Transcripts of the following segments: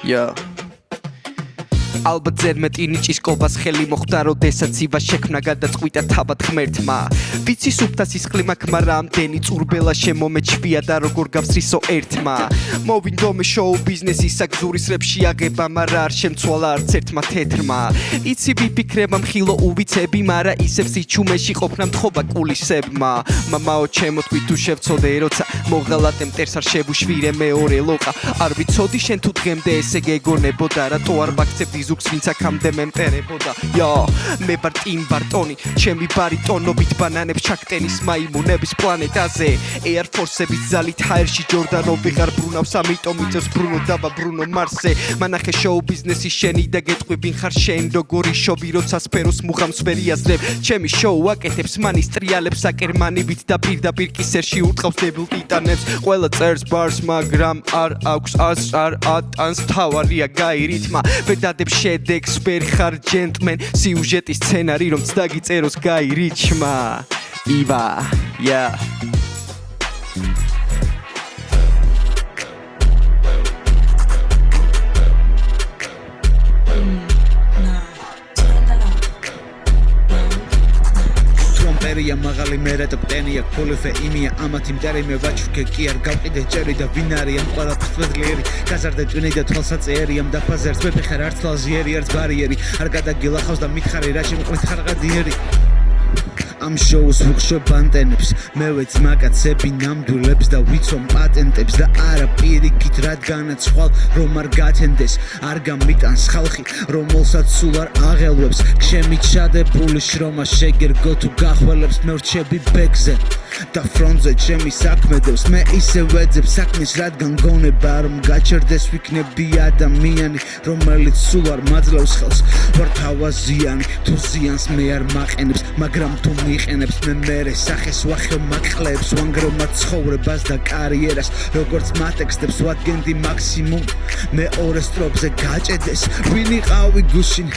Yeah. ალბათ ზერმეტი ნიჭის კობას ხელი მოხდა როდესაც ივა შექმნა გადაწყვიტა თავად ღმერთმა ვიცი სუფთა სისხლი მაქვს მაგრამ ამდენი წურბელა შემომეჩვია და როგორ გავსრისო ერთმა მოვინდომე შოუ ბიზნესის აგზურის რებში აღება მაგრამ არ შემცვალა არც ერთმა თეთრმა იცი ვიფიქრება მხილო უვიცები მაგრამ ისევ სიჩუმეში ყოფნა მთხოვა კულისებმა მამაო ჩემო თქვი თუ შევცოდე როცა მოღალატე მტერს არ შევუშვირე მეორე ლოყა არ ვიცოდი შენ თუ დღემდე ესე გეგონებოდა რატო არ ვაქცევდი ზუგს ვინც აქამდე მემტერებოდა ია მე ვარ ტიმ ბარტონი ჩემი ბარიტონობით ბანანებს ჩაკტენის მაიმუნების პლანეტაზე Air Force-ების ძალით ჰაერში ჯორდანოვი ღარ ბრუნავს ამიტომ იწევს ბრუნო დაბა ბრუნო მარსე მანახე შოუ ბიზნესი შენი და გეტყვი ვინ ხარ შენ როგორი შობი როცა სფეროს მუღამს ვერ იაზრებ ჩემი შოუ აკეთებს მანის ტრიალებს აკერმანივით და პირდაპირ კისერში ურტყავს დებილ ტიტანებს ყველა წერს ბარს მაგრამ არ აქვს ას არ ატანს თავარია გაი რითმა ვერ დადებ შედეგს ვერ ხარ ჯენტმენ სიუჟეტის სცენარი რომ დაგიწეროს გაი რიჩმა იბა ია ტრომპერია მაღალი მერატოპტენია ქოლეფე იმია ამათ იმტერიმე ვაჩუქე კი არ გავყიდე ჭერი და ვინ არიან ყველა ფსვედლიერი გაზარდე ტვინი და თვალსაწერიამ დაფაზერს ვეფეხარ არც ლაზიერი არც ბარიერი არ გადაგილახავს და მითხარი რა შემოყვეთ ხარღადიერი ამ შოუს ვუხშობ ანტენებს მე ვეცმაკაცები ნამდვილებს და ვიცომ პატენტებს და არა პირიქით რადგანაც ხვალ რომ არ გათენდეს არ გამიტანს ხალხი რომელსაც სულ არ აღელვებს ჩემი ჩადებული შრომა შეგერგო თუ გახველებს მე ვრჩები ბექზე და ფრონტზე ჩემი საქმე დევს მე ისე ვეძებ საქმეს რადგან გონება რომ გაჩერდეს ვიქნები ადამიანი რომელიც სულ არ მაძლევს ხელს ვარ თავაზიანი თუ ზიანს მე არ მაყენებს მაგრამ თუ მიყენებს მე მერე სახეს ვახევ მაგხლებს ვანგრევ ცხოვრებას და კარიერას როგორც მატექსტებს ვადგენდი მაქსიმუმ მე ორ სტროფზე გაჭედეს ვინ იყავი გუშინ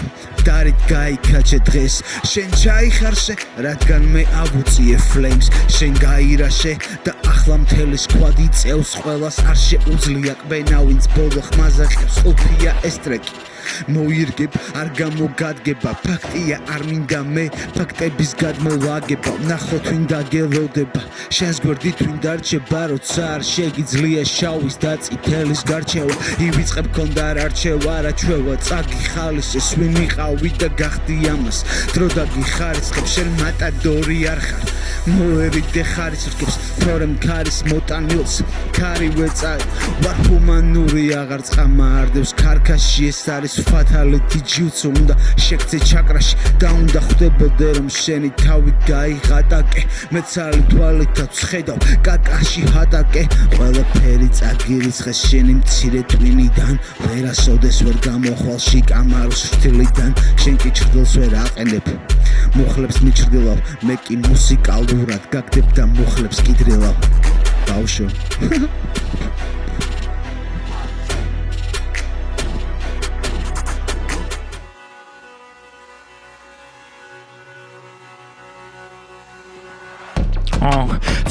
დარით გაიქაჩე დღეს შენ ჩაიხარშე რადგან მე ავუწიე ფლეიმს შენ გაირაშე და ახლა მთელი სკვადი წევს ყველას არ შეუძლია კბენა ვინც ბოლო ხმაზე ხებს ყოფია ეს ტრეკი მოირგებ არ გამოგადგება ფაქტია არ მინდა მე ფაქტების გადმოვაგება ნახოთ ვინ დაგელოდება შენს გვერდით ვინ დარჩება როცა არ შეგიძლია შავის და წითელის გარჩევა ივიწყებ გონდა არჩევა არაჩვევა წაგიხალისეს ვინ იყავი და გახდი ამას დრო დაგიხარისხებ შენ მატადორი არ ხარ მოერიდე ხარისხებს თორემ ქარის მოტანილს ქარი ვეწარ ვარ ჰუმანური აღარ წყამა არდევს ქარქაში ეს არის fatality ჯიუცუ უნდა შეგცე ჩაკრაში და უნდა ხვდებოდე რომ შენი თავი გაიღატაკე მე ცალი თვალითაც ხედავ კაკაში ჰატაკე ყველაფერი წაგირიცხე შენი მცირე ტვინიდან ვერასოდეს ვერ გამოხვალ შიკამაროს შთილიდან შენ კი ჩრდილს ვერ აყენებ მუხლებს მიჩრდილავ მე კი მუსიკალურად გაგდებ და მუხლებს კიდრილავ ბავშვო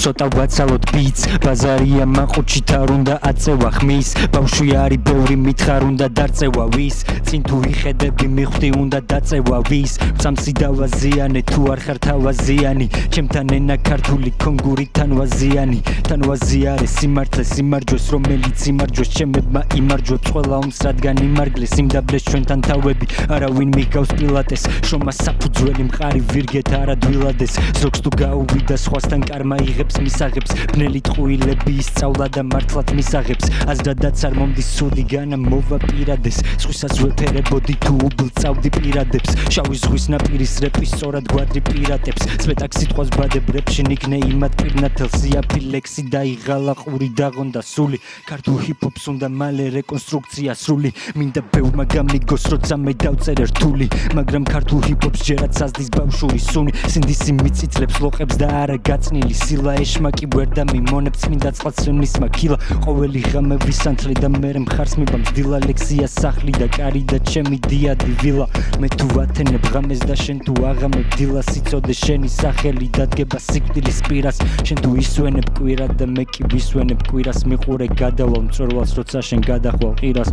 ცოტა ვაცალოთ ბიტს ბაზარია მაყუჩით არ უნდა აწევა ხმის ბავშვი არის ბევრი მითხარ უნდა დარწევა ვის წინ თუ იხედები მიხვდი უნდა დაწევა ვის წამსი დავაზიანე თუ არ ხარ თავაზიანი ჩემთან ენა ქართული კონგურიდან ვაზიანი თან ვაზიარე სიმართლე სიმარჯვეს რომელიც იმარჯვეს ჩემებმა იმარჯვებს ყველა ომს რადგან იმარგლეს იმდაბლეს ჩვენთან თავები არავინ მიგავს პილატეს შომა საფუძველი მყარი ვირგეთ არადვილადეს ზოგს თუ გაუვიდა სხვასთან კარმა იღებს მისაღებს ბნელი ტყუილები ისწავლა და მართლად მისაღებს აზრადაც არ მომდის სუდიგან მოვა პირადეს სხვისას ვეფერებოდი თუ უბლწავდი პირადებს შავი ზღვის ნაპირის რეპის სწორად გვადრი პირატებს სვეტაკ სიტყვას ბადებ რეპში ნიკნე იმად პირნათელს იაფილექსი და იღალა ყური დაღონდა სული ქართულ ჰიპ-ჰოპს უნდა მალე რეკონსტრუქცია სრული მინდა ბევრმა გამიგოს როცა მე დავწერე რთული მაგრამ ქართულ ჰიპ-ჰოპს ჯერაც აზდის ბავშვური სუნი სინდისი მიწიწლებს ლოყებს და არა წნილი სილა ეშმაკი ვერ და მიმონებს წმინდა წყალსემნის მაქილა ყოველი ღამე ვისანთლე და მერე მხარს მიბამს დილა ლექსია სახლი და კარი და ჩემი დიადი ვილა მე თუ ვათენებ ღამეს და შენ თუ აღამებ დილა სიცოდე შენი სახელი დადგება სიკვდილის პირას შენ თუ ისვენებ კვირა და მე კი ვისვენებ კვირას მიყურე გადავალ მწვერვალს როცა შენ გადახვალ ყირას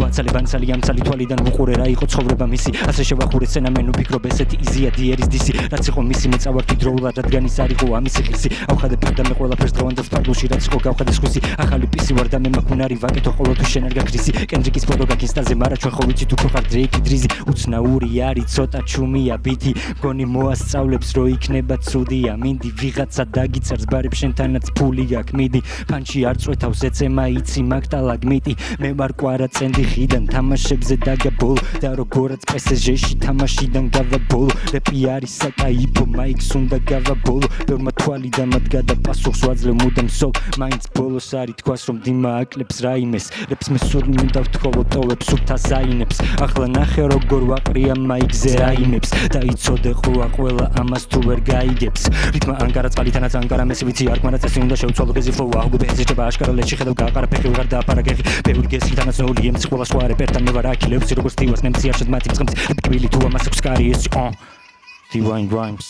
ვაცალე ბანცალი ამცალი თვალიდან ვუყურე რა იყო ცხოვრება მისი ასე შევახურე სცენა მე ნუ ფიქრობ ესეთი იზია დიერის დისი რაც იყო მისი მე წავარდი დროულად რადგან ის არ იყო ამისი ღირსი ავხადე ფერდა მე ყველაფერს დღევანდელს ფარდულში რაც იყო გავხადე სხვისი ახალი პისი ვარ და მე მაქუნარი ვაკეთო ყოველ თუ შენ არ გაქრისი კენდრიკის ფოტო გაკინსტაზე მარა ჩვენ ხო ვიცით უფრო ხარ დრეიკი დრიზი უცნაური არის ცოტა ჩუმია ბითი მგონი მოასწავლებს რო იქნება ცუდია მინდი ვიღაცა დაგიწერს ბარებ შენთანაც ფული გაქვს მიდი ფანჩი არ წვეთავს ეცემა იცი მაგტალა გმიტი მე ვარ კვარა წენდი ხიდან თამაშებზე დაგაბოლო და როგორაც პსჟ-ში თამაშიდან გავაბოლო რეპი არის საკაიფო მაიქს უნდა გავაბოლო ბევრმა თვალი და მათ გადაპასუხს ვაძლევ მუდამ სოლ მაინც ბოლოს არის თქვას რომ დიმა აკლებს რაიმეს რეპს მე სული მინდა ვთხოვო ტოვებს უფთა ზაინებს ახლა ნახე როგორ ვაყრია მაიქზე რაიმებს და იცოდე ყოა ყველა ამას თუ ვერ გაიგებს რითმა ანგარა წყალითანაც ანგარა მესი ვიცი არქმანა წესი უნდა შევცვალო გეზი ფლოუ აღგუბე ეზიჭება აშკარა ლეჩი ხედავ გაყარა ფეხი ვღარ დააპარაკეხი ბევრი გესლითანაც ნოული ემცი ყველა სხვა რეპერთან მე ვარ აქილევსი როგორც დივას ნემცი არ შედ მათი მწყემს ბკბილი თუ ამას აქვს კარი ეს Divine Rhymes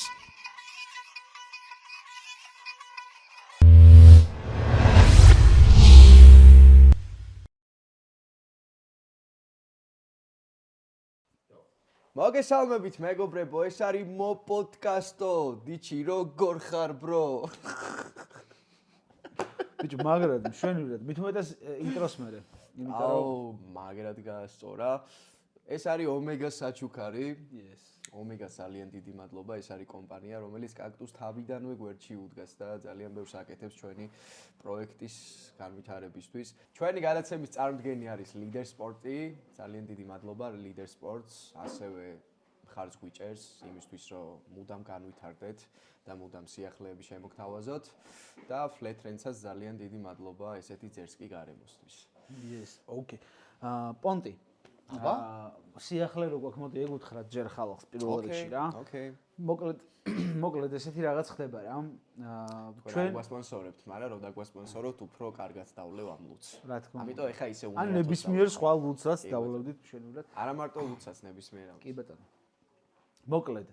მოგესალმებით მეგობრებო, ეს არის მო პოდკასტო. დიჩი როგორ ხარ bro? ბიჭო, მაგრად, მშვენივრად, მით უმეტეს ინტროს მერე. მაგრად გაასწორა. ეს არის ომეგა საჩუქარი. Yes. ომეგა ძალიან დიდი მადლობა, ეს არის კომპანია, რომელიც კაქტუს თავიდანვე გვერდში უდგას და ძალიან ბევრს აკეთებს ჩვენი პროექტის განვითარებისთვის. ჩვენი გადაცემის წარმოდგენი არის Leader Sport-ი. ძალიან დიდი მადლობა Leader Sports, ასევე მხარს გვიჭერს იმისთვის, რომ მუდამ განვითარდეთ და მუდამ სიახლეები შემოგთავაზოთ და Flatrends-ას ძალიან დიდი მადლობა ესეთი ძერსკი გარემოსთვის. Yes, okay. პონტი. აბა, სიახლე რო გვაქვს, მოდი ეგ უთხრათ ჯერ ხალხს პირველ რიგში რა. Okay. მოკლედ ესეთი რაღაც ხდება რა. ჩვენ გვასპონსორებთ, მაგრამ რო დაგვასპონსოროთ, უფრო კარგად დავლევ ამ ლუცს. რა თქმა უნდა. ამიტომ ეხა ისე უნდა. ან ნებისმიერ სხვა ლუცსაც დავლევდით მშვენივრად. არა მარტო ლუცსაც ნებისმიერ ამ. კი ბატონო. მოკლედ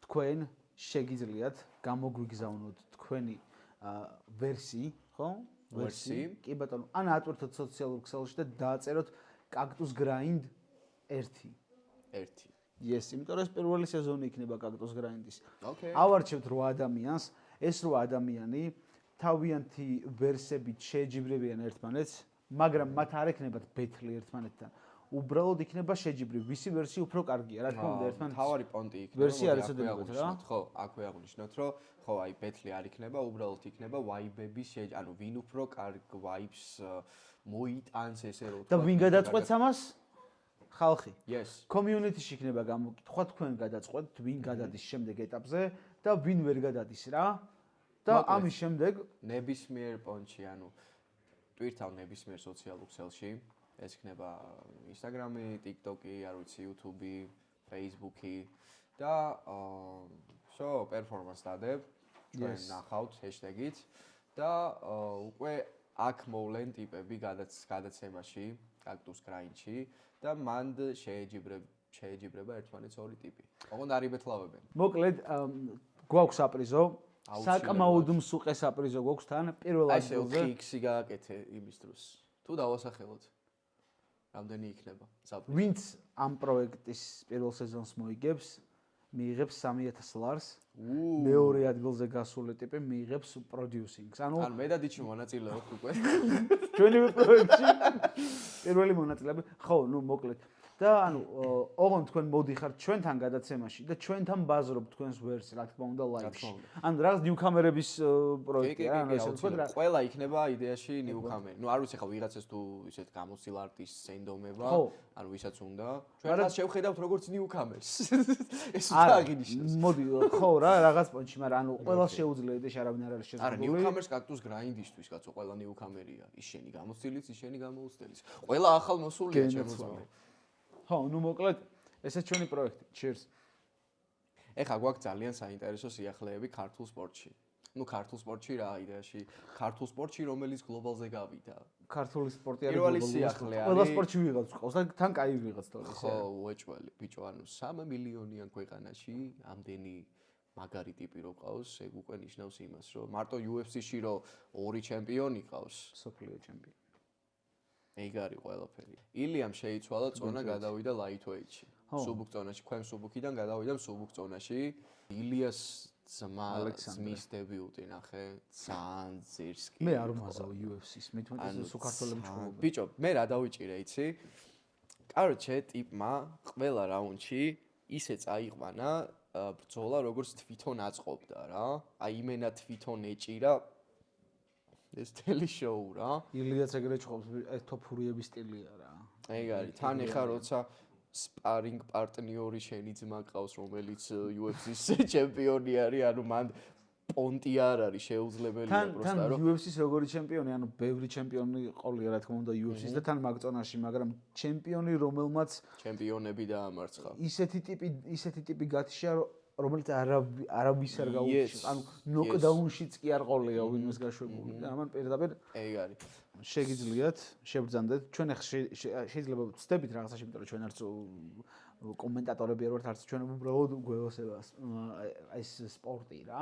თქვენ შეგიძლიათ გამოგვიგზავნოთ თქვენი ვერსი, ხო? ვერსი. კი ბატონო. ან ატვირთოთ სოციალურ ქსელში და დააწეროთ Cactus Grind 1. Yes, იმიტომ რომ ეს პირველი სეზონი იქნება Cactus Grind-ის. Okay. ავარჩევთ 8 ადამიანს, ეს 8 ადამიანი თავიანთი ვერსებით შეჯიბრებიან ერთმანეთს, მაგრამ მათ არ ექნებათ ბეთლი ერთმანეთთან. უბრალოდ იქნება შეჯიბრი, ვისი ვერსია უფრო კარგია, რა თქმა უნდა, ერთმანეთს. თავარი პონტი იქნება. ვერსია არ ეცოდებათ რა? ხო, აქვე აღნიშნოთ, რომ ხო, აი ბეთლი არ იქნება, უბრალოდ იქნება ვაიბების ანუ ვინ უფრო კარგ ვაიბს მოიტანს ესე რომ და ვინ გადაწყვეტს ამას? ხალხი. Yes. Community-ში იქნება გამოკითხვა, თქვენ გადაწყვეტთ ვინ გადადის შემდეგ ეტაპზე და ვინ ვერ გადადის რა. და ამის შემდეგ ნებისმიერ პონტში, ანუ ტვირთავ ნებისმიერ სოციალურ ქსელში, ეს იქნება Instagram-ი, TikTok-ი, არ ვიცი, YouTube-ი, Facebook-ი და performance დადებ. ჩვენ ნახავთ hashtag-ით და უკვე აქ მოვლენ ტიპები გადაცემაში, Cactus Grind-ში და მანდ შეეჯიბრება ერთმანეთს ორი ტიპი. ოღონდ არ იბეთლავებენ. მოკლედ გვაქვს საპრიზო. საკმაოდ მსუყე საპრიზო გვაქვს თან პირველ ადგილზე. აი ეს 4X-ი გააკეთე იმის დროს. თუ დავასახელოთ. რამდენი იქნება საპრიზო? ვინც ამ პროექტის პირველ სეზონს მოიგებს, მიიღებს $3000. მეორე ადგილზე გასული ტიპი მიიღებს პროდიუსინგს. ანუ მე და დიჩი მონაწილეობთ უკვე. ჩვენი პროექტში პირველი მონაწილეები. ხო, ნუ მოკლედ. და ანუ ოღონდ თქვენ მოდიხართ ჩვენთან გადაცემაში და ჩვენთან ბაზრობთ თქვენს ვერსს, რა თქმა უნდა, ლაივში. ანუ რაღაც ნიუკამერების პროექტია, ანუ ესე ვთქვათ რა. ყველა იქნება იდეაში ნიუკამერი. ნუ არ ვიცი ხა ვიღაცას თუ ისეთ გამოცდილ არტისტს ენდომება, ანუ ვისაც უნდა. ჩვენ რაც შევხედავთ როგორც ნიუკამერს. ეს უნდა აღინიშნოს. მოდი, ხო რა, რაღაც პონჩი, მაგრამ ანუ ყველა შეუძლია იდეაში არავინ არ არის შესაძლებელი. არა, შესაძლებელი. ნიუკამერს Cactus Grind-ისთვის, კაცო, ყველა ნიუკამერია. ისინი გამოცდილიც, ისინი გამოუცდილიც. ყველა ახალ მოსულია ჩემო. ხო, ნუ მოკლედ, ესეც ჩვენი პროექტი. Cheers. ეხლა გვაქვს ძალიან საინტერესო სიახლეები ქართულ სპორტში. ну ქართულ სპორტში რა იდეაში ქართულ სპორტში რომელიც გლობალზე გავიდა ქართული სპორტი არის პირველი გლობალური სიახლე სპორტი. ყველა არის. სპორტში ვიღაც ყავს და თან კაი ვიღაც თორე ხო უეჭველი ბიჭო ანუ 3 მილიონიან ქვეყანაში ამდენი მაგარი ტიპი რო ყავს ეგ უკვე ნიშნავს იმას რომ მარტო UFC-ში რო 2 ჩემპიონი ყავს სოფლიო ჩემპიონი. ეგ არის ყველაფერი ილიამ შეიცვალა წონა გადავიდა lightweight-ში სუბუქ წონაში ქვემ სუბუქიდან გადავიდა მსუბუქ წონაში ილიას ძმის დებიუტი ნახე ძალიან ძირს კი მე არ ვმაზავ UFC-ს მithumetes საქართველოს მჭკობა ბიჭო მე რა დავიჭირე იცი კაროჩე ტიპმა ყველა რაუნდში ისე წაიყვანა ბრძოლა როგორც თვითონ აწყობდა რა აი იმენა თვითონ ეჭირა ეს ტელეშოუ რა ილიაც ეგრე ჭყობს ეს თოფურიების სტილია რა ეგ არის თან ეხა როცა სპარინგ პარტნიორი შენი ძმა ყავს რომელიც UFC-ს ჩემპიონი არის ანუ მან პონტი არ არის შეუძლებელია პროსტა თან რომ UFC-ს როგორი ჩემპიონი ანუ ბევრი ჩემპიონი ყოლია რა თქმა უნდა UFC-ს და თან მაგწონაში მაგრამ ჩემპიონი რომელმაც ჩემპიონები დაამარცხა ისეთი ტიპი გათიშა რომელიც არავის არ გაუჩის ანუ ნოკდაუნშიც კი არ ყოლია ვინმეს გაშვებული და ამან პირდაპირ ეგ არის შეგიძლიათ შევბრძანდეთ ჩვენ შეიძლება ვწდებით რაღაცაში იმიტომ რომ ჩვენ არც კომენტატორები არ ვართ არც ჩვენ უბრალოდ გვევასება ეს სპორტი რა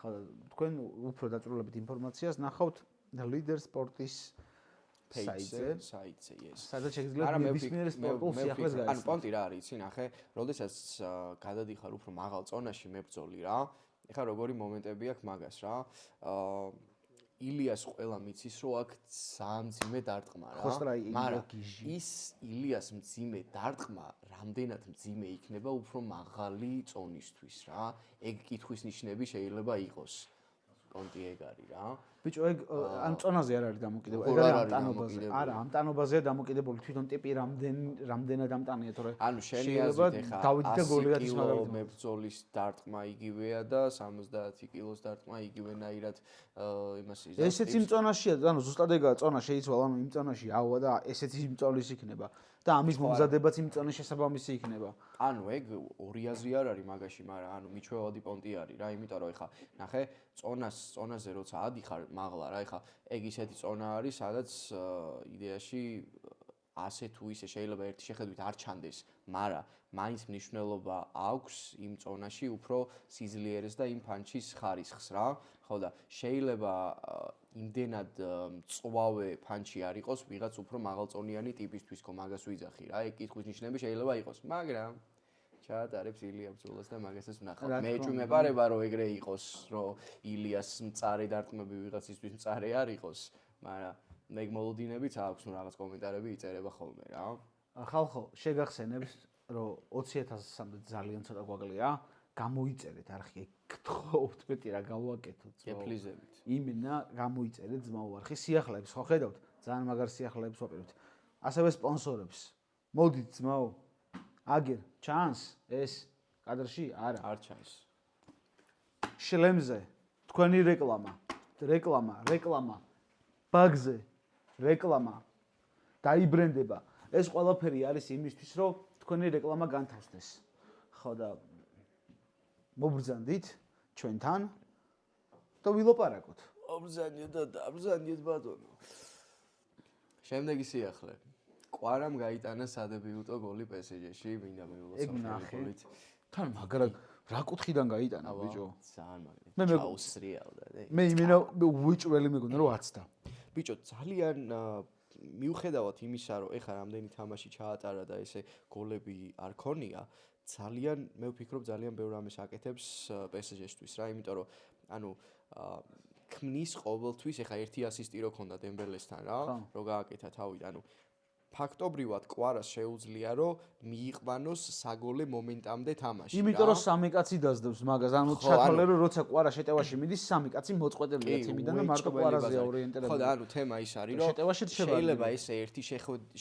ხო თქვენ უფრო დაწვრილებით ინფორმაციას ნახავთ ლიდერ სპორტის საიტზე yes სადაც შეგიძლიათ ნებისმიერ სპორტულ სიახლეს გაიცნოთ ანუ პონტი რა არის იცი ნახე როდესაც გადადიხარ უფრო მაღალ წონაში მებრძოლი რა ეხლა როგორი მომენტები აქვს მაგას რა ილიას ყველა მიცის რომ აქ ძალიან მძიმე დარტყმა რა მაგრამ ის ილიას მძიმე დარტყმა რამდენად მძიმე იქნება უფრო მაღალი წონისთვის რა ეგ კითხვის ნიშნები შეიძლება იყოს პონტი ეგ არის რა ბიჭო ეგ ან წონაზე არ არის დამოკიდებული ეგ არის ამტანობაზე არა ამტანობაზეა დამოკიდებული თვითონ ტიპი რამდენად ამტანია თორე ანუ შენი აზრით ეხა დავიდი და გოლიათის მაგალითად მებრძოლის დარტყმა იგივეა და 70 კილოს დარტყმა იგივენაირად იმას იზამთრებს ესეც იმ წონაშია ანუ ზუსტად ეგაა წონა შეიცვალა ანუ იმ წონაში ავა და ესეც იმ წონის იქნება და ამის მომზადებაც იმ წონის შესაბამისი იქნება ანუ ეგ ორი აზრი არ არის მაგაში მაგრამ ანუ მიჩვევადი პონტი არის რა იმიტომ რომ ეხა ნახე წონაზე როცა ადიხარ მაღლა რა ეხა ეგ ისეთი წონა არის სადაც იდეაში ასე თუ ისე შეიძლება ერთი შეხედვით არ ჩანდეს მაგრამ მაინც მნიშვნელობა აქვს იმ წონაში უფრო სიძლიერეს და იმ ფანჩის ხარისხს რა ხო და შეიძლება იმდენად მწვავე ფანჩი არ იყოს ვიღაც უფრო მაღალწონიანი ტიპისთვის ხო მაგას ვიძახი რა ეგ კითხვის ნიშნები შეიძლება იყოს მაგრამ ჩაატარებს ილია ბრძოლას და მაგასაც ვნახავ. მე ეჭვმეპარება რომ ეგრე იყოს, რომ ილიას მწარე დარტყმები ვიღაცისთვის მწარე არ იყოს, მაგრამ ეგ მოლოდინებიც აქვს, ნუ რაღაც კომენტარები იწერება ხოლმე რა. ხალხო, შეგახსენებს, რომ 20000-მდე ძალიან ცოტა გვაკლია, გამოიწერეთ არხი, გთხოვთ, მეტი რა გავაკეთოთ. გეფლიზებით. იმენა გამოიწერეთ ძმაო არხი, სიახლეებს ხო ხედავთ? ძალიან მაგარ სიახლეებს ვაპირებთ. ასევე სპონსორებს. მოდით ძმაო აგერ ჩანს ეს კადრში არა არ ჩანს შლემზე თქვენი რეკლამა ბაგზე რეკლამა დაიბრენდება ეს ყველაფერი არის იმისთვის რომ თქვენი რეკლამა განთავსდეს ხო და მობრძანდით ჩვენთან და ვილაპარაკოთ აბრძანიეთ ბატონო შემდეგი სიახლე ყვარამ გაიტანა სადებიუტო გოლი PSG-ში, მინდა მიულოცოთ. თან მაგრამ რა კუთხიდან გაიტანა ბიჭო? ძალიან მაგარი. ჩაუსრიალდა. მე იმენა უიჭველი მეგონა რომ აცდა. ბიჭო ძალიან მიუხედავად იმისა რომ ეხა რამდენი თამაში ჩაატარა და ესე გოლები არ ქონია, ძალიან მე ვფიქრობ ძალიან ბევრ ამას აკეთებს PSG-შთვის რა, იმიტომ რომ ანუ ქმნის ყოველთვის ეხა ერთი ასისტი რო ქონდა დემბელესთან რა, რო გააკეთა თავი, ანუ ფაქტობრივად კვარას შეუძლია რომ მიიყვანოს საგოლე მომენტამდე თამაში. იმიტომ რომ სამი კაცი დაძდებს მაგას, ანუ ჩათვალე რომ როცა კვარა შეტევაში მიდის, სამი კაცი მოწყვეტილია თემიდან და მარტო კვარაზეა ორიენტირებული. ხო და ანუ თემა ის არის რომ შეიძლება ესე ერთი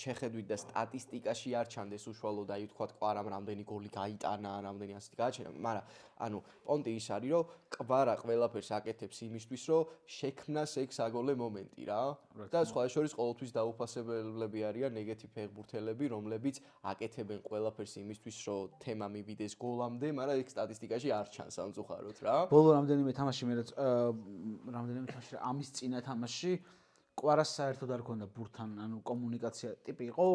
შეხედვით და სტატისტიკაში არ ჩანდეს უშუალოდ აი თქვა კვარამ რამდენი გოლი გაიტანა, რამდენი ასეთი გააჩენა, მაგრამ ანუ პონტი ის არის, რომ კვარა ყველაფერს აკეთებს იმისთვის, რომ შექმნას ეგ საგოლე მომენტი რა. და სხვა შორის ყოველთვის დაუფასებლები არიან ეგეთი ფეხბურთელები, რომლებიც აკეთებენ ყველაფერს იმისთვის, რომ თემა მივიდეს გოლამდე, მაგრამ ეგ სტატისტიკაში არ ჩანს სამწუხაროდ რა. ბოლო რამდენიმე თამაში მე ამის წინა თამაში კვარას საერთოდ არ ქონდა ბურთთან, ანუ კომუნიკაცია ტიპი იყო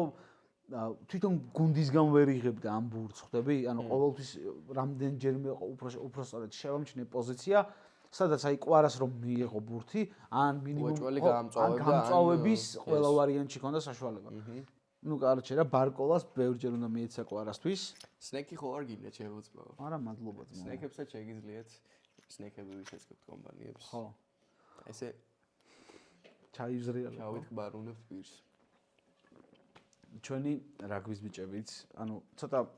თვითონ გუნდისგან ვერ იღებდა ამ ბურთს, ხვდები? ანუ ყოველთვის რამდენჯერმე უფრო სწორედ შევამჩნე პოზიცია, სადაც აი კვარას რომ მიიღო ბურთი, ან მინიმუმ გამწვავების ყველა ვარიანტში ქონდა საშუალება. ნუ კარჩე რა ბარკოლას ბევრჯერ უნდა მიეცა კვარასთვის. სნეკი ხო არ გინდათ შევუწყო. არა, მადლობა ძმა. სნეკებსაც შეგიძლიათ სნეკები ვისეცებთ კომპანიებს. ხო. ესე ჩაიზრიალა. ჩავიტყბარუნებთ პირს. ჩვენი რაგბის ბიჭებიც, ანუ ცოტა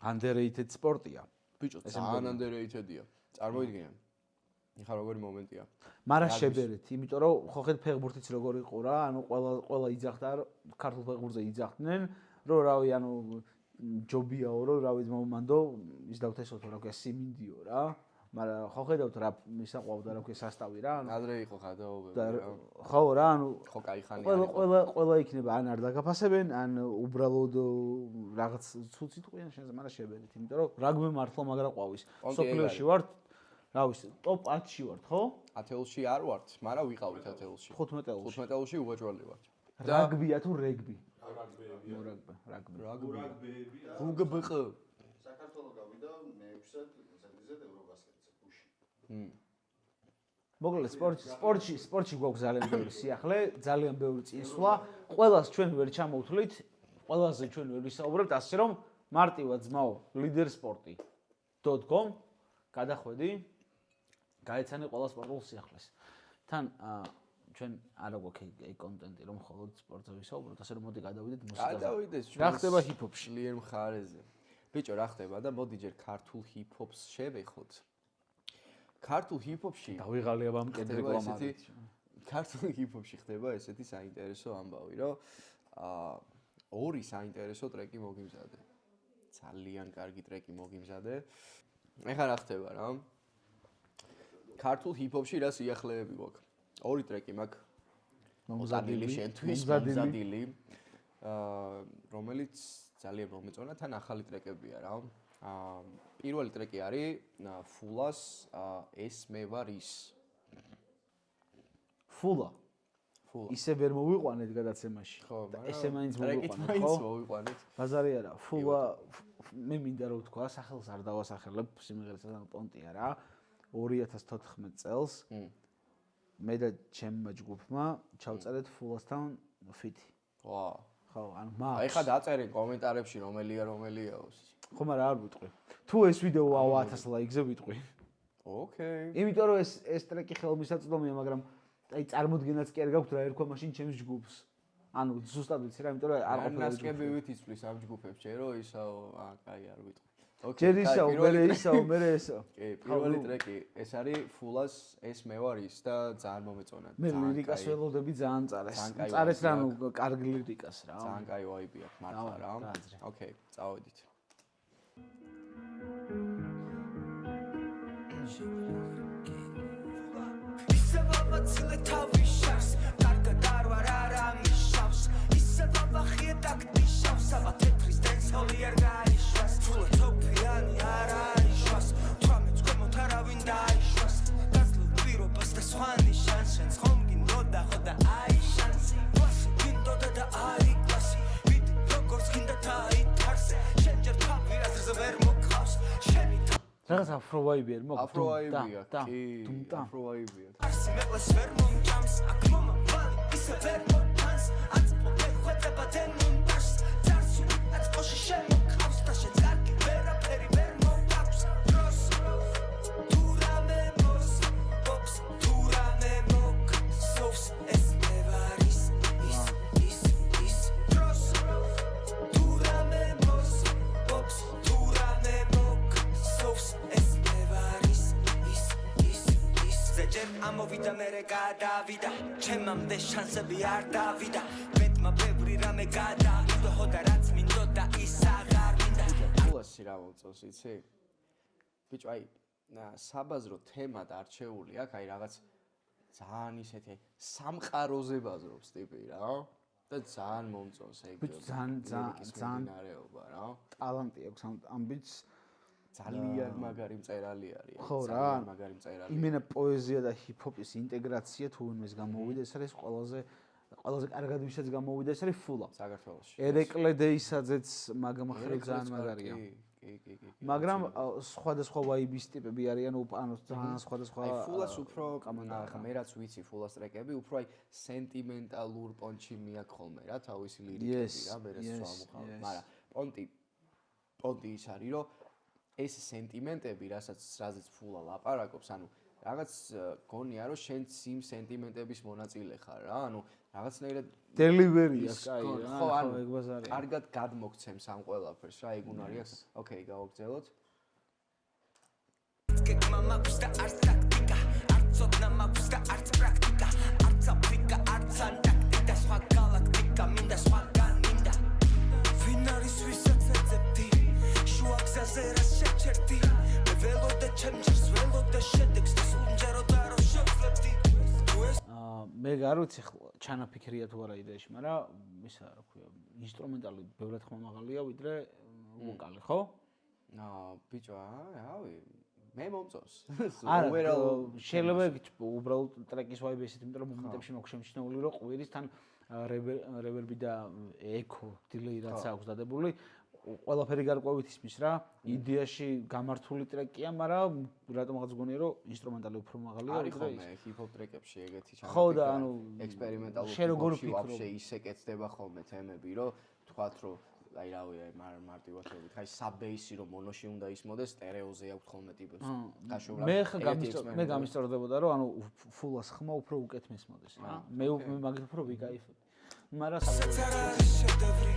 underrated სპორტია. ბიჭო, ძალიან underrated-ია. წარმოიდგინე. ეხლა როგორი მომენტია. მაგრამ შებერეთ, იმიტომ რომ ხო ხედ ფეხბურთიც როგორ იყო რა, ანუ ყველა იძახდა, ქართულ ფეხბურთზე იძახდნენ, რომ რავი, ანუ ჯობიაო, რომ რავი მომანდო ის დავთესოთ რა ქვია სიმინდიო რა. მაგრამ ხო ხედავთ რა მისაყვავდა რა ქვია სასტავი რა, ანუ ადრე იყო ხადაობები რა. ხო რა, ანუ ხო кай ხანი ყველა იქნება ან არ დაგაფასებენ, ან უბრალოდ რაღაც ცუცი ტყვიან შენზე, მაგრამ შებერეთ, იმიტომ რომ რაგბი მართლა მაგრა ყვავის. სოფლიოში ვართ, რა ვიცი, ტოპ 10-ში ვართ, ხო? 10-ში არ ვართ, მაგრამ ვიყავით 10-ში. 15-ში. 15-ში უვაჭველი ვართ. რაგბია თუ რეგბი? რაგბი. საქართველოს გავიდა მე-6-ად ზედიზედ ევრობასკეტზე გუში. მოკლედ სპორტში გვაქვს ძალიან ბევრი სიახლე, ძალიან ბევრი წინსვლა. ყველას ჩვენ ვერ ჩამოვთვლით, ყველაზე ჩვენ ვერ ვისაუბრებთ, ასე რომ მარტივად ძმაო, leadersporti.com გადახვედი, გაეცანი ყველა სპორტულ სიახლეს. თან ჩვენ არ გვაქვს ეგ კონტენტი, რომ მხოლოდ სპორტზე ვისაუბროთ, ასე რომ მოდი გადავიდეთ მუსიკაზე. გადავიდეთ ჩვენ. რა ხდება ჰიპ-ჰოპში? ძლიერ მხარეზე. ბიჭო, რა ხდება და მოდი ჯერ ქართულ ჰიპ-ჰოპს შევეხოთ. ქართულ ჰიპ-ჰოპში დავიღალია ამ კედრე ესეთი ქართულ ჰიპ-ჰოპში ხდება ესეთი საინტერესო ამბავი, რომ ორი საინტერესო ტრეკი მოგიმზადე. ძალიან კარგი ტრეკი მოგიმზადე. ეხლა რა ხდება რა? ქართულ ჰიპ-ჰოპში რა სიახლეები გვაქვს? ორი ტრეკი მაქვს. მომზადილი შენთვის, მომზადილი. რომელიც ძალიან მომეწონა, თან ახალი ტრეკებია რა. პირველი ტრეკი არის ფულას ეს მე ვარ ის. ფულა. ისე ვერ მოვიყვანეთ გადაცემაში. ხო, მაგრამ ესე მაინც ტრეკით მოვიყვანეთ, მაინც ხო? მოვიყვანეთ. ბაზარი არა, ფულა მე მინდა რომ ვთქვა, სახელს არ დავასახელებ, სიმღერასთან პონტია რა. 2014 წელს მე და ჩემმა ჯგუფმა ჩავწერეთ ფულასთან ფიტი. ვა. ხო, ანუ მაგ. აი ხა დაწერენ კომენტარებში რომელიაო. ხო, მაგრამ არ ვიტყვი. თუ ეს ვიდეო 1000 ლაიქზე ვიტყვი. ოკეი. იმიტომ რომ ეს ტრეკი ხელმისაწვდომია, მაგრამ აი წარმოდგენაც კი არ გაქვთ რა ერქვა მაშინ ჩემს ჯგუფს. ანუ ზუსტად ვიცი რა, იმიტომ რომ არ ყოფილა ნასკებივით იცვლის ამ ჯგუფებს, ჯერო ისაო, კაი არ ვიტყვი. ჯერ ისაო, მერე ისაო. კი, პირველი ტრეკი ეს არის ფულას ეს მე ვარ ის და ძალიან მომეწონა. მე ლირიკას ველოდები ძალიან წარეს. წარეს რა, ნუ კარგი ლირიკას რა. ძალიან კაი ვაიბი აქვს მართლა რა. ოკეი, წავედით. ისე ვამაცილე თავის შარს, კარგად არ ვარ არა მიშავს. ისე ვამახიე დაგდიშავს, აბა თეთრის დენსოლი არ გაიშვას. თულა თოფიანი არ აიშვას, თვამეც ქვემოთ არავინ დაიშვას. გაზლილ პირობას და სხვა ნიშანს, შენს ხომ გინდოდა ხო და აი შანსი. ვასი გინდოდა და აი კლასი, ვიდი როგორც გინდა დაითარსე. შენ ჯერ თავი აზრზე ვერ მოყავს, შენი რაღაც აფროვაიბი არ მოგ. აფროვაიბია, კი, აფროვაიბია. არსი მეყლეს ვერ მომჭამს, აქ მომავალი ისე ვერ მოთანს. აწმო მეხვეწება დემონტაჟს, ძარცული აწყოში შემოყავს და შენ კარგი ვერაფერი ვერ მომაქვს. დროს თუ რამე მოსპობს, თუ რამე მოგსოვს, ეს მე ვარ ის. დროს თუ რამე მოსპობს, თუ რამე მოგსოვს, ეს მე ვარ ის. ზეჯერ ამოვიდა მერე გადავიდა, ჩემამდე შანსები არ დავიდა. ბედმა ბევრი რამე გადავიდო და რაც მინდოდა ის აღარ მინდა. ფულასი რა მოწონს, იცი? ბიჭო, აი საბაზრო თემა დარჩეული აქვს, აი რაღაც ძალიან ისეთი სამყაროზე ბაზრობს ტიპი რა. და ძალიან მომწონს ეგ. ბიჭო, ძალიან ნარეობა რა. ტალანტი აქვს ამ ბიჭს. ძალიან მაგარი მწერალი არის. ხო რა. ძალიან მაგარი მწერალი. იმენა პოეზია და ჰიპ-ჰოპის ინტეგრაცია თუ იმის გამოვიდა, ეს არის ყველაზე კარგად ვისაც გამოვიდა, ეს არის ფულა. საქართველოში. ერეკლე დეისაძეც მაგამხრივ ძალიან მაგარია. კი. მაგრამ სხვადასხვა ვაიბის ტიპები არიან, ანუ ძალიან სხვადასხვა. აი ფულას უფრო ახლა მე რაც ვიცი ფულას ტრეკები, უფრო აი სენტიმენტალურ პონჩი მიაქვს ხოლმე რა, თავისი ლირიკები რა, მე რაც ვამუხავ. მაგრამ პონტი ის არის, რომ ეს სენტიმენტები, რაზეც ფულა ლაპარაკობს, ანუ რაღაც გონია, რომ შენც იმ სენტიმენტების მონაწილე ხარ რა, ანუ რაღაცნაირად დელივერია, კაი რა, ხო, ანუ ეგ ბაზარია. კარგად გადმოგცემს ამ ყველაფერს რა, ეგ უნდა არის. ოკეი, გავაგრძელოთ. გეკმა მაქვს და არც ტაქტიკა, არც ცოდნა მაქვს და არც პრაქტიკა, არც აფრიკა, არც ანტარქტიკა, სხვა გალაქტიკა, მინდა სხვაგან მინდა. ვინ არის ვისაც ეძებდი, შუა გზაზე რას შეჩერდი, მე ველოდე ჩემს ველოდე შედეგს და სულმჯერო და რო შევძლებდი. მე არ ვიცი ჩანაფიქრია თუ არა იდეაში, მაგრამ ისა რა ქვია, ინსტრუმენტალი ბევრად ხმამაღალია ვიდრე ვოკალი, ხო? ბიჭო, რავი, მე მომწონს. არა, შეიძლება უბრალოდ ტრეკის ვაიბი ესეთ, იმიტომ რომ მომენტებში მაქვს შემჩნეული, რომ ყვირის თან რევერბი და ეკო დილეი რაც აქვს დადებული, ყველაფერი გარკვევით ისმის რა. იდეაში გამართული ტრეკია, მაგრამ რატომღაც გონია, რომ ინსტრუმენტალი უფრო მაღალია არის ვიდრე ხოლმე ჰიპ-ჰოპ ტრეკებში ეგეთი ჩანაფიქრა. ხო და ანუ ექსპერიმენტალურ შენ როგორ ჰიპ-ჰოპში ფიქრობ? ვაფშე ისე კეთდება ხოლმე თემები, რომ თქვათ, რომ აი რავი, აი მარტივად შევით, აი საბეისი რომ მონოში უნდა ისმოდეს, სტერეოზე აქვს ხოლმე ტიპებს. გაშულა. მე გამისწორდებოდა, რომ ანუ ფულას ხმა უფრო უკეთ მისმოდეს რა. მე მაგით უფრო ვიკაიფებ. მაგრამ შედევრი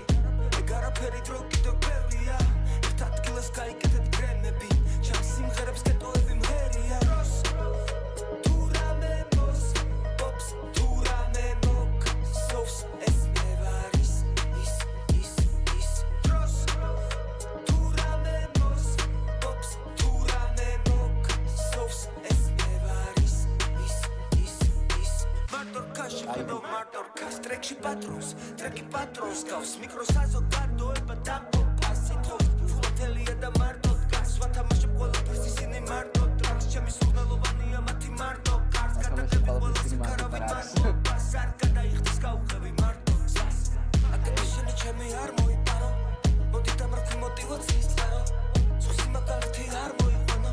ეგ არაფერი დრო კიდევ ბევრია ერთ ადგილას გაიკეთეთ გრემები ჩემს სიმღერებს კეტოები მღერია თუ რამე მოსპობს თუ რამე მოგსოვს ეს მე ვარ ის დროს თუ რამე მოსპობს თუ რამე მოგსოვს ეს მე ვარ ის მარტორკაში ხედავ მარტორკას ტრეკში პატრონს ტრეკი პატრონს გავს მიკროსაზოგადოება დაყოფა სიტყვის ფულათელია და მარტო დგას ვათამაშებ ყველაფერს ისინი მარტო ტრაქს ჩემი სურნელოვანია მათი მარტო კარს გადადები ყველას იქარავინ მარტობას არ გადაიხდის გავუღები მარტო გზას აკეთე შენი ჩემი არ მოიპარო მოდი დამრქვი მოტივაციის წყარო სხვისი მაგალითი არ მოიყვანო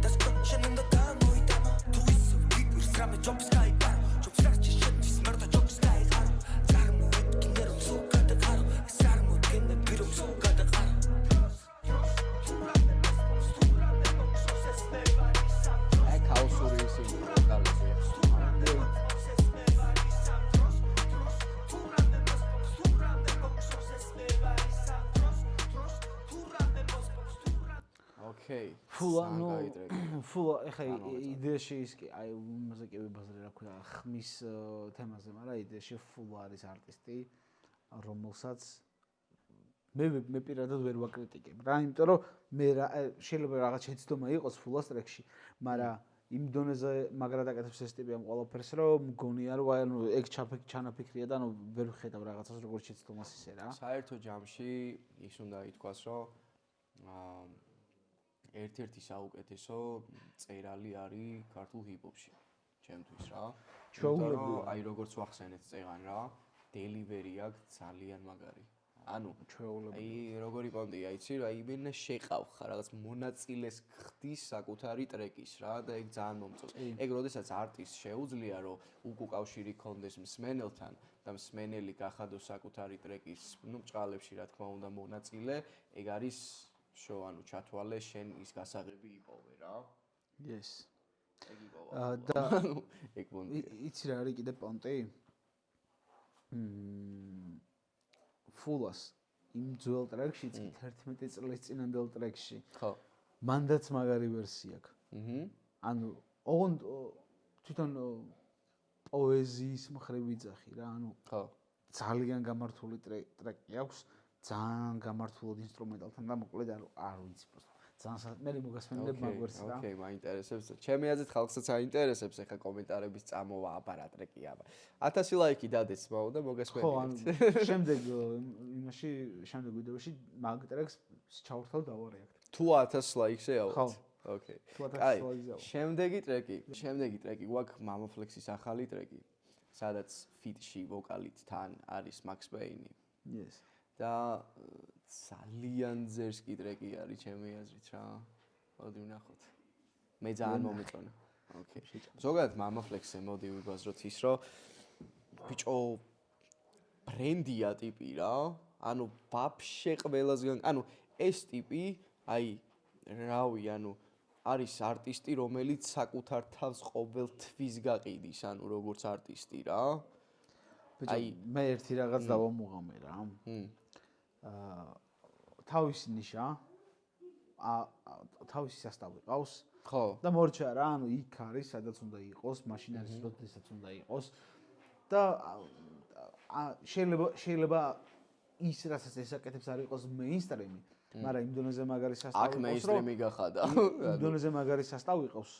და სპრო შენ უნდა გამოიტანო თუ ისევ გიგვირს რამე ჯობს გაიპარო ჯობს რაში შეთვის მარტო ჯობს გაიყარო წარმოიდგინე რომ სულ გადაყარო ეს არ მოდგენები რომ სულ გადაყარო აი ქაოსური ისინი ვოკალები. ოკეი. ფულა ფულა ეხა იდეაში ის კი აი იმაზე კი ვიბაზრე რა ქვია ხმის თემაზე, მაგრამ იდეაში ფულა არის არტისტი, რომელსაც მე პირადად ვერ ვაკრიტიკებ რა, იმიტომ რომ მე შეიძლება რაღაც შეცდომა იყოს ფულას ტრეკში, მაგრამ იმ დონეზე მაგრად აკეთებს ეს ტიპი ამ ყველაფერს, რომ მგონია რომ აი ანუ ეგ ჩანაფიქრია და ანუ ვერ ვხედავ რაღაცას როგორც შეცდომას ისე რა. საერთო ჯამში ის უნდა ითქვას, რომ ერთ-ერთი საუკეთესო წერალი არის ქართულ ჰიპ-ჰოპში, ჩემთვის რა. ჩვეულებრივ. აი როგორც ვახსენეთ წეგან რა, დელივერი აქვს ძალიან მაგარი. ანუ ჩვეულებრივ. აი როგორი პონტია, იცი რა, იმენა შეყავ ხარ რაღაც მონაწილეს ხდის საკუთარი ტრეკის რა და ეგ ძალიან მომწონს. ეგ როდესაც არტისტს შეუძლია რომ უკავშირი ქონდეს მსმენელთან და მსმენელი გახადოს საკუთარი ტრეკის, ნუ ბჭყალებში რა თქმა უნდა მონაწილე, ეგ არის შო, ანუ ჩათვალე შენ ის გასაღები იპოვე რა. Yes. ეგ იპოვა. და ეგ პონტია. იცი რა არის კიდე პონტი? ფულას იმ ძველ ტრეკშიც 11 წლის წინანდელ ტრეკში. ხო. მანდაც მაგარი ვერსია აქვს. ანუ ოღონდ თვითონ პოეზიის მხრივ ვიძახი რა, ანუ ხო. ძალიან გამართული ტრეკი აქვს, ძალიან გამართულად ინსტრუმენტალთან და მოკლედ არ ვიცი, ძალიან მე მოგასმენებ მაგვერს რა. ოკეი, მაინტერესებს. ჩემი აზრით ხალხსაც აინტერესებს ეხა კომენტარების წამოვა აბა რა ტრეკია აბა. 1000 ლაიქი დადეთ მაო და ხო, მოგასმენებთ. შემდეგ იმაში შემდეგ ვიდეოში მაგ ტრეკს ჩავრთავ და დავარეაქტ. თუ 1000 ლაიქს ეავთ. ხო. ოკეი. თუ 1000 აი, ლაიქს ეავთ. შემდეგი ტრეკი გვაქვს Mama Flex-ის ახალი ტრეკი, სადაც ფიტში ვოკალით თან არის Max Payne. Yes. და ძალიან ძერსკი ტრეკი არის ჩემი აზრით რა. მოდი ვნახოთ. მე ძალიან მომეწონა. ოკეი. ზოგადად Mama Flex-ზე მოდი ვიბაზროთ ის, რომ ბიჭო ბრენდია ტიპი რა. ანუ ვაფშე ყველასგან, ანუ ეს ტიპი, აი რავი, ანუ არის არტისტი, რომელიც საკუთარ თავს ყოველთვის გაყიდის, ანუ როგორც არტისტი რა. აი მე ერთი რაღაც დავამუღამე რა. თავისი ნიშა თავისი სასტავი ყავს. ხო. და მორჩა რა, ანუ იქ არის, სადაც უნდა იყოს, მაშინ არის, როდესაც უნდა იყოს. და შეიძლება ის რასაც ესაკეთებს არ იყოს მეინსტრიმი, მაგრამ იმ დონეზე მაგარი სასტავი აქ მეინსტრიმი გახადა. იმ დონეზე მაგარი სასტავი ყავს,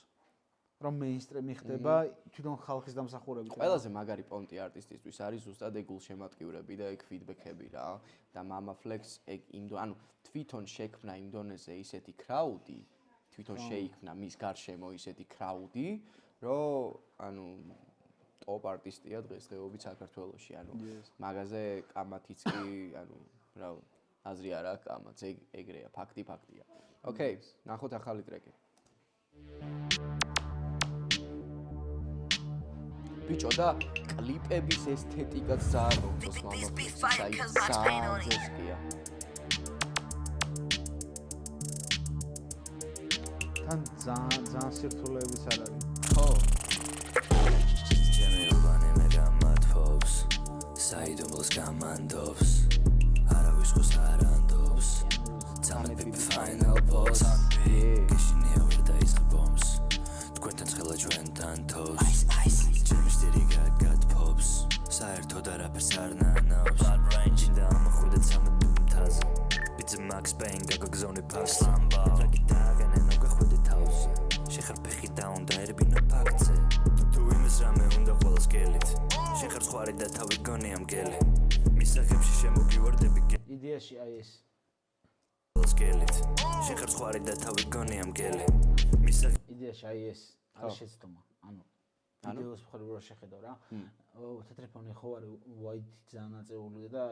რომ მეინსტრიმი ხდება თვითონ ხალხის დამსახურებით. ყველაზე მაგარი პონტი არტისტისთვის არის ზუსტად ეგ გულშემატკივრები და ეგ ფიდბექები რა. და Mama Flex ეგ ანუ თვითონ შექმნა იმ დონეზე ისეთი კრაუდი, თვითონ შეიქმნა მის გარშემო ისეთი კრაუდი, რომ ანუ ტოპ არტისტია დღესდღეობით საქართველოში, ანუ მაგაზე კამათიც კი, ანუ რა აზრი არ აქვს კამათს, ეგრეა, ფაქტია. ოკეი, ნახოთ ახალი ტრეკი. ბიჭო და კლიპების ესთეტიკაც ძალიან მომწონს Mama Flex-ის, აი ძალიან ძესკია. თან ძალიან სირთულეებიც არ არის. ხო. საიდუმლოს გამანდობს არავის ხოს არ ანდობს Tell me final boss გიშინია ვერ დაისხბობს თქვენთან ცხელა ჩვენთან თავს ჩემი სტილი გაგად ფობს საერთოდ არაფერს არ ნანავს Blood range და ამახვიდეთ სამად მთაზე It's a Max Payne გაგაგზავნე ფაქს რაგი დაგანე ნოგახვიდე თავზე შეხარფეხი და უნდა ერბინო ფაქტზე თუ იმის რამე უნდა ყოველს გელით შეხარ სხვარი და თავი გონი ამ გელი მისაღებში შემოგივარდები იდეაში აი ეს ყოველს გელით შეხარ სხვარი და თავი გონი ამ გელი იდეაში აი ეს არის შეცდომა ანუ ვიდეოს მხრივ რო შეხედავ რა თეთრი ფონი ხო არის white ძალიან აწეული და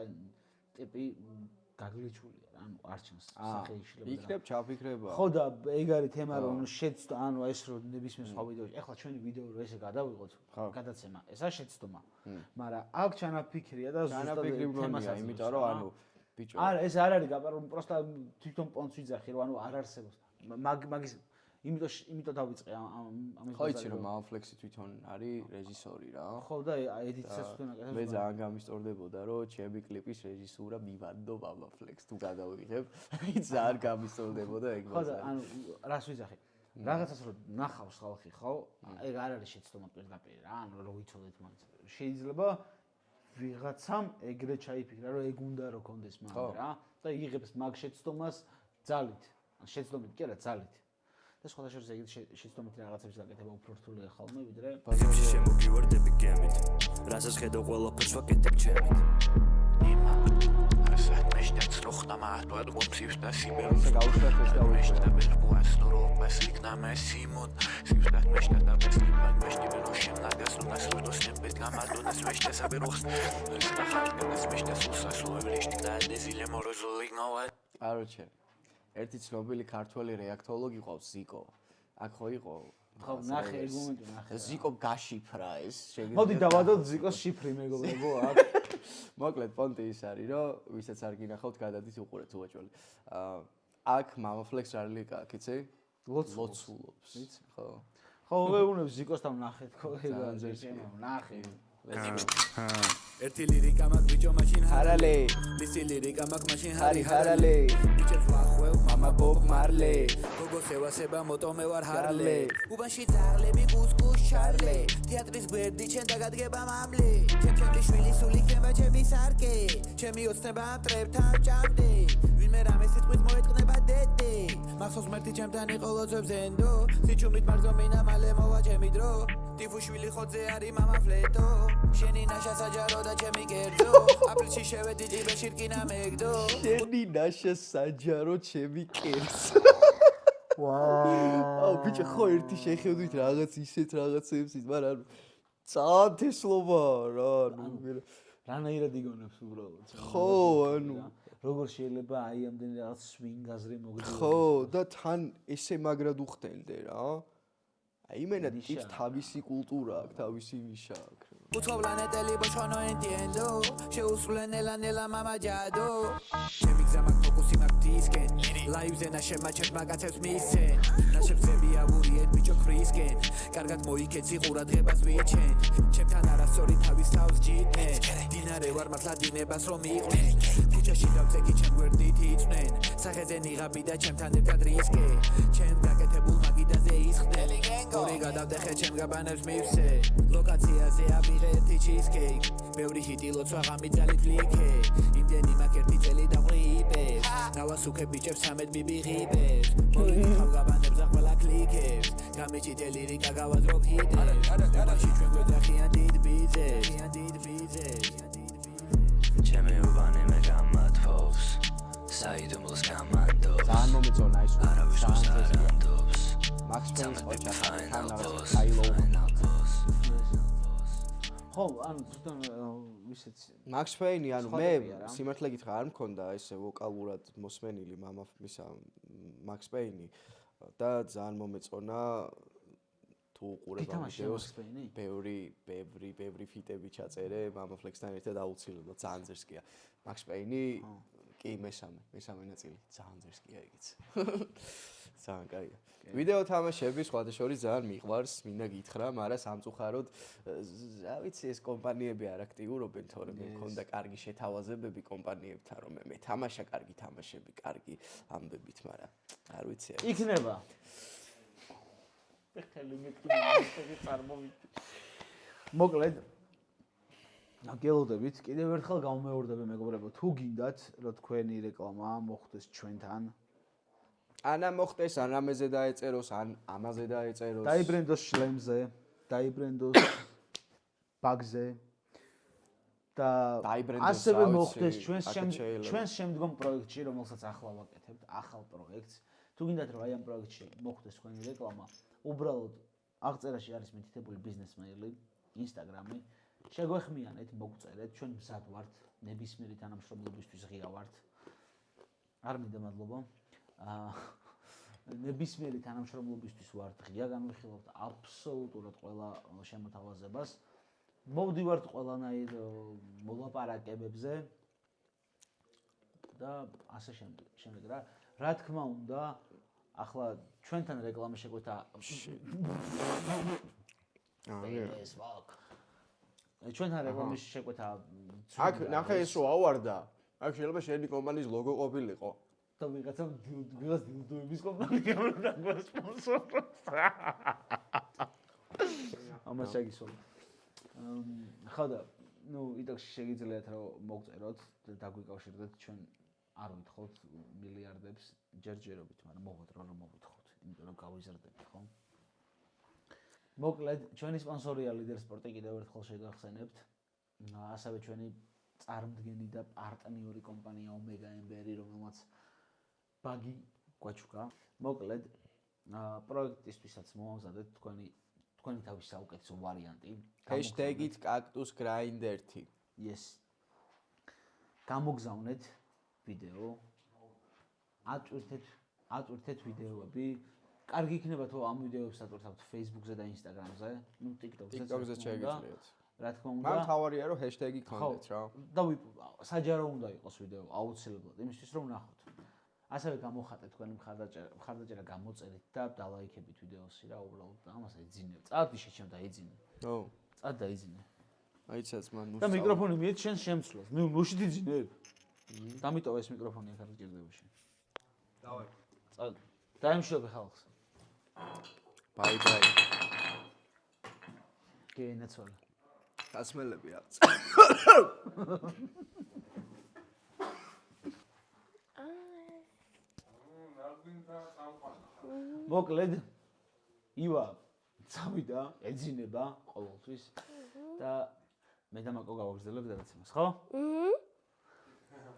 ტიპი გაგლიჩულია რა ანუ არჩენს სახე იშლება იქნებ ჩაფიქრება. ხო და ეგ არის თემა რომ შეცდომა ანუ ეს რო ნებისმიერ სხვა ვიდეოში ეხლა ჩვენი ვიდეო რო ესე გადავიღოთ გადაცემა ეს არის შეცდომა მაგრამ აქ ჩანაფიქრია და ზუსტად თემას გონია, იმიტომ რომ ანუ ბიჭო არა ეს არ არის გაპარონ პროსტა თვითონ პონც ვიძახი რომ ანუ არ არსებობს მაგის იმიტომ დავიწყე ამის ხო იცი რომ Mama Flex-ი თვითონ არის რეჟისორი რა. ხო და ედიტსაც თვითონ აკეთებს. მე ძალიან გამისტორდებოდა რომ ჩემი კლიპის რეჟისურა მივანდო Mama Flex თუ გადავიღებ. ძალიან გამისტორდებოდა ეგ ხო და ანუ რას ვიძახი? რაღაცას რომ ნახავს ხალხი ხო? ეგ არ არის შეცდომა პირდაპირ რა, ანუ რომ ვიცოდეთ მაინც. შეიძლება ვიღაცამ ეგრე ჩაიფიქრა რომ ეგ უნდა რომ კონდეს მაგ რა და იღებს მაგ შეცდომას ძალით. ან შეცდომით კი არა ძალით. და სხვა შორის ეგ შეცდომით რაღაცებს გაკეთება უფრო რთულია ხოლმე ვიდრე ბაზარში შემოგივარდები გემით რასაც ხედავ ყველაფერს ვაკეთებ ჩემით Asat meșteați rohna ma doar gumsiv da siber Se gaustat este auto. Meștea bel buas noro meslik na mesimut Sivstat meștea da meslik bag mești beloșim na gasul na sul dos nembet la madu nas meștea sa berox Sta halka nas meștea susa suevliștik da de zile morozulik noa აროჩე ერთი ცნობილი ქართველი რეაქტოლოგი ყავს ზიკო. აქ ხო იყო? ხო, ნახე ეგ მომენტი ნახე. ზიკომ გაშიფრა ეს. მოდი დავადოთ ზიკოს შიფრი მეგობრებო აქ. მოკლედ პონტი ის არის, რომ ვისაც არ გინახავთ, გადადით უყურეთ უაჭველი. აქ Mama Flex არის კა, კიცი? ლოცულობს. ვიცი, ხო. ხო, ვეუბნებს ზიკოსთან ნახეთ, ხო, ნახე. ერთი ლირიკა მაგ ბიჭო მაშინ ჰარალე ლისი ლირიკა მაგ მაშინ ჰარი ჰარალე ბიჭო ხვახვევ Mama Bob Marley გოგოს ევასება მოტო მე ვარ ჰარლე უბანში ძაღლები კუსკუს ჩარლე თეატრის გვერდი ჩემ დაგადგება მამლი ჩემი შვილი სული ხება ჩემი სარკე ჩემი ოცნება მტრებთან ჭამდე ვინმე რამე სიტყვით მოეთყნება დედი მახსოვს მერტი ჩემთან იყო ლოცვებს ენდო სიჩუმით მარზომინა მალე მოვა ჩემი დრო ტიფუშვილი ხოძე არის მამა ფლეტო შენი ნაშა საჯარო და ჩემი კერძო აპრილში შევედი ჭიბეში რკინა მეგდო შენი ნაშა საჯარო ჩემი კერძო აუ ბიჭო ხო ერთი შეხედვით რაღაც ისეთ რაღაცებს ის მაგრამ ძალიან თესლობა რა ანუ რანაირად იგონებს უბრალოდ ხო ანუ როგორ შეიძლება აი ამდენი რაღაც სვინგაზრე მოგდიო ხო და თან ესე მაგრად უხდენდე რა აი იმენა ტიპს თავისი კულტურა აქვს თავისი ნიშა აქვს უცოვლანეტელი ბოშო no entiendo შეუსრულენ ელანელა მამა ჯადო ჩემი გზა მაგ ფოკუსი მაგ დისკენ ლაივზე ნაშება ჩემ მაგაცებს მისცენ ნაშებსები აბურიეთ ბიჭო ქრისკენ კარგად მოიქეცი ყურადღებას ვიჩენ ჩემთან არასწორი თავის თავს ჯიტნენ დინარე ვარ მართლა დინებას რომ იყვნენ ქუჩაში დავწეკი ჩემ გვერდით იწვნენ სახეზე ნიღაბი და ჩემთან ერთად რისკე ჩემ გაკეთებულ მაგიდაზე ისხდნენ ორი გადავდეხე ჩემ გაბანებს მივსე ლოკაციაზე აბიღე ერთი cheesecake ბევრი ჰიტი ლოცვა გამიძალით ლიქე იმდენი მაგ ერთი წელი დავღრიბებს ნავასუქე ბიჭებს 13 ბიბიღიბებს მოიხავ გაბანებს ახლა კლიკებს გამიჭიდე ლირიკა გავაზრობ ჰიტებს აბაში ჩვენ გვეძახიან დიდ ბიზეს ჩემი უბანი მე გამათფობს საიდუმლოს გამანდობს ძალიან მომეწონა ის არავის გასარანდობს მაქს პეინის ოჩა Final კაილო ხო ანუ თვითონ ვისეც მაქს პეინი ანუ მე სხვადასხვა რა. სიმართლე გითხრა არ მქონდა ესე ვოკალურად მოსმენილი მამამისა მაქს პეინი და ძალიან მომეწონა თუ უყურებ ამ ვიდეოს ბევრი ფიტები ჩაწერე მამა ფლექსთან ერთად აუცილებლად ძალიან ძერსკია მაქს პეინი კი მესამე ნაწილი ძალიან ძერსკია იგიც ძალიან კაია ვიდეო თამაშები სხვადასხვა ძალიან მიყვარს მინდა გითხრა მაგრამ სამწუხაროდ რა ვიცი ეს კომპანიები არ აქტიურობენ თორემ მე მქონდა კარგი შეთავაზებები კომპანიებთან რომ მე თამაშა კარგი თამაშები კარგი ამბებით მაგრამ არ ვიცი იქნება ეხელი მეკითხები წარმოვიდი მოკლედ გელოდებით კიდევ ერთხელ გამომეორდები მეგობრებო თუ გინდათ რომ თქვენი რეკლამა მოხდეს ჩვენთან ანა მოხდეს ან ამაზე დაეწეროს ან ამაზე დაეწეროს დაიბრენდოს შლემზე დაიბრენდოს ბაგზე და ასევე მოხდეს ჩვენს შემდგომ პროექტში რომელსაც ახლა ვაკეთებთ ახალ პროექტს თუ გინდათ რომ აი ამ პროექტში მოხდეს თქვენი რეკლამა უბრალოდ აღწერაში არის მითითებული ბიზნეს მეილი ინსტაგრამი შეგვეხმიანეთ მოგწერეთ ჩვენ მზად ვართ ნებისმიერი თანამშრომლობისთვის ღია ვართ არ მინდა მადლობა ნებისმიერი თანამშრომლობისთვის ვართ ღია განვიხილავთ აბსოლუტურად ყველა შემოთავაზებას მოვდივართ ყველანაირ მოლაპარაკებებზე და ასე შემდეგ რა თქმა უნდა ახლა ჩვენთან რეკლამა შეგვეთა ჩვენთან რეკლამა შეგვეთა აქ ნახე ეს რო ავარდა აქ შეიძლება შენი კომპანიის ლოგო ყოფილიყო და ვიღაცა დილდოების კომპანია უნდა გასპონსოროს ამას შეგისურვებ ხო და ნუ იდეაში შეგიძლიათ რომ მოგწეროთ და დაგვიკავშირდეთ ჩვენ არ ვითხოვთ მილიარდებს ჯერჯერობით მაგრამ მოგვეთ რომ მოვითხოვთ იმიტომ რომ გავიზრდებით ხო მოკლედ ჩვენი სპონსორია ლიდერ სპორტი კიდევ ერთხელ შეგახსენებთ ასევე ჩვენი წარმდგენი და პარტნიორი კომპანია ომეგა ემბერი რომელმაც ბაგი გვაჩუქა მოკლედ პროექტისთვისაც მოვამზადეთ თქვენი თავის საუკეთესო ვარიანტი ჰეშტეგით კაქტუს გრაინდერთი yes გამოგზავნეთ ვიდეო აწვირთეთ ვიდეოები კარგი იქნება თუ ამ ვიდეოებს აწვირთავთ Facebook-ზე და Instagram-ზე ნუ TikTok-ზე შეგიძლიათ რა თქმა უნდა მაგრამ თავარია რომ ჰეშტეგი გქონდეთ რა და საჯარო უნდა იყოს ვიდეო აუცილებლად იმისთვის რომ ნახოთ ასევე გამოხატეთ თქვენი მხარდაჭერა გამოწერით და დალაიქებით ვიდეოსი რა უბრალოდ ამას ეძინებ წადი შეჩემ და ეძინე ხო წად დაიძინე აიცაც მან და მიკროფონი მიეც შენ შემცვლას ნუ ნუში დიძინებ დამიტოვა ეს მიკროფონი აქ არ გჭირდებაში დავაი წად დაიმშვიდობე ხალხს. ბაი ბაი. გენაცვალე. გასმელები აქვს. მოკლედ ივა წავიდა, ეძინება ყოველთვის და მე და მაკო გავაგრძელებთ გადაცემას, ხო?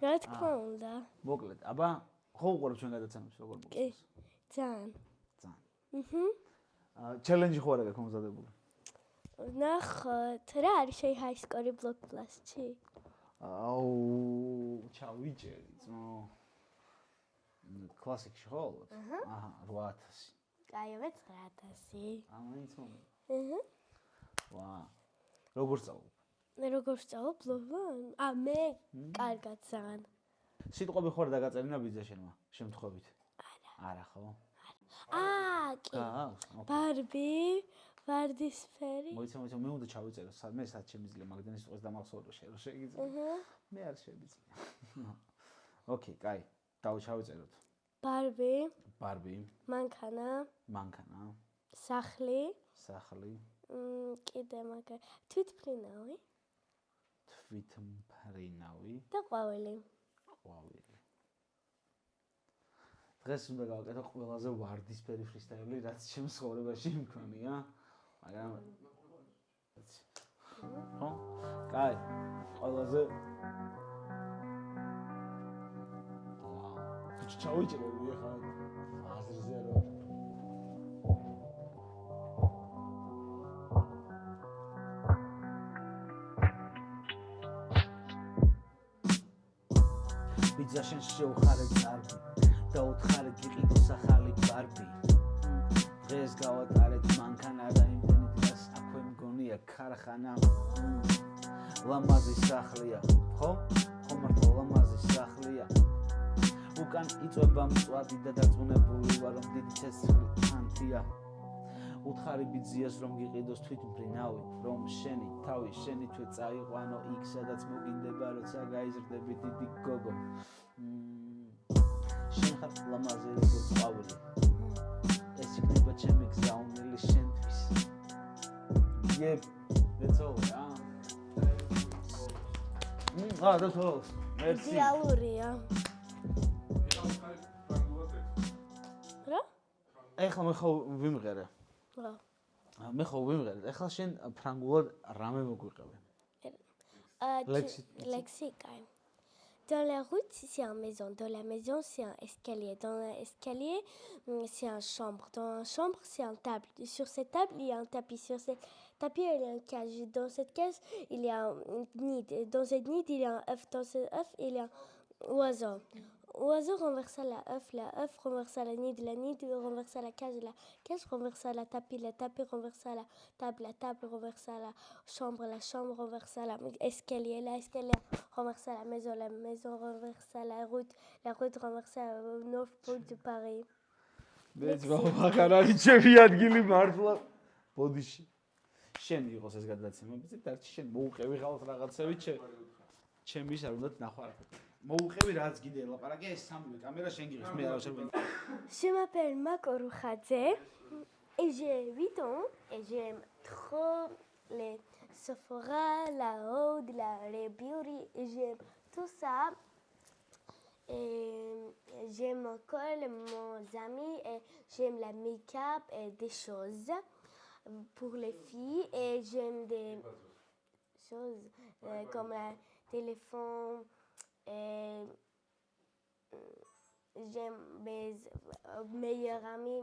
რა თქმა უნდა. მოკლედ, აბა ხო უყურებ ჩვენ გადაცემებს როგორ მოხდეს? ძალიან. ჩელენჯი ხო არა გაქვს მომზადებული? ნახოთ, რა არის შენ ჰაისკორი ბლოკ პლასში? აუ, ჩავიჭერი, ძმო. კლასიკში ხო? აჰა, 8000. კაიო, 9000. ამაინც მომი. ვა. როგორ სწავლობ? როგორ სწავლობ ბლოგან? მე კარგად ძალიან. სიტყვები ხო არ დაგაწერინა ბიძაშენმა შემთხვევით? არა ხო? კი. ბარბი, ვარდისფერი. მოიცა, მე უნდა ჩავიწერო, მე სად შემიძლია მაგდანის სიტყვას დამახსოვრო შენ რო შეგიძლია. მე არ შემიძლია. ოკეი, კაი, დავჩავიწეროთ. ბარბი. მანქანა. სახლი. კიდე მაგა თვითმფრინავი. და ყვავილი. დღეს უნდა გავაკეთო ყველაზე ვარდისფერი ფრისტაილი, რაც ჩემს ცხოვრებაში მქონია. მაგრამ ხო? კაი, ყველაზე ჩავიჭრები ახლა აზრზე რო ბიძაშენ შევხარე წარბი და უთხარი გიყიდოს ახალი ბარბი დღეს გავატარეთ მანქანა და იმდენი დღეს აქვე მგონია ქარხანა ლამაზი სახლია ხო მართლა ლამაზი სახლია უკან იწვება მწვადი და დაწუნებული ვარ რომ დიდი ცეცხლი ხანთია უთხარი ბიძიას რომ გიყიდოს თვითმფრინავი რომ შენი თავი შენი თვე წაიყვანო იქ სადაც მოგინდება როცა გაიზრდები დიდი გოგო შენ ხარ ლამაზი როგორც ყვავილი ეს იქნება ჩემი გზავნილი შენთვის იებ that's all that's all merci იდეალურია რა? ეხლა მე ხო ვიმღერე მე ხო ვიმღერე ეხლა შენ ფრანგულად რამე მოგვიყევი lexique dans la route c'est une maison dans la maison c'est un escalier dans l'escalier c'est une chambre dans la chambre c'est une table sur cette table il y a un tapis sur cette tapis il y a une cage dans cette cage il y a un nid dans cette nid il y a un œuf dans cet œuf il y a un oiseau renverse la œuf renverse la nid renverse la cage renverse la tapis renverse la table renverse la chambre renverse l'escalier renverse la maison renverse la route renverse Nord Pont de Paris მეც მაგარი ჩემი ადგილი მართლა ბოდიში შენ იყოს ეს გადაცემა ბიჭი დარჩი შენ მოუყევი ხალხ რაღაცები ჩემის არ უნდა ნახვა მოუყევი რაც კიდე ლაპარაკია ეს სამივე კამერა შენ გიღებს მე არ შევენ Je m'appelle Mako Roukhadze et j'ai 8 ans et j'aime trop les Sephora, la Rode, les beauty et j'aime tout ça et j'aime encore mes amis et j'aime la make-up et des choses pour les filles et j'aime des choses comme le téléphone et j'aime mes meilleurs amis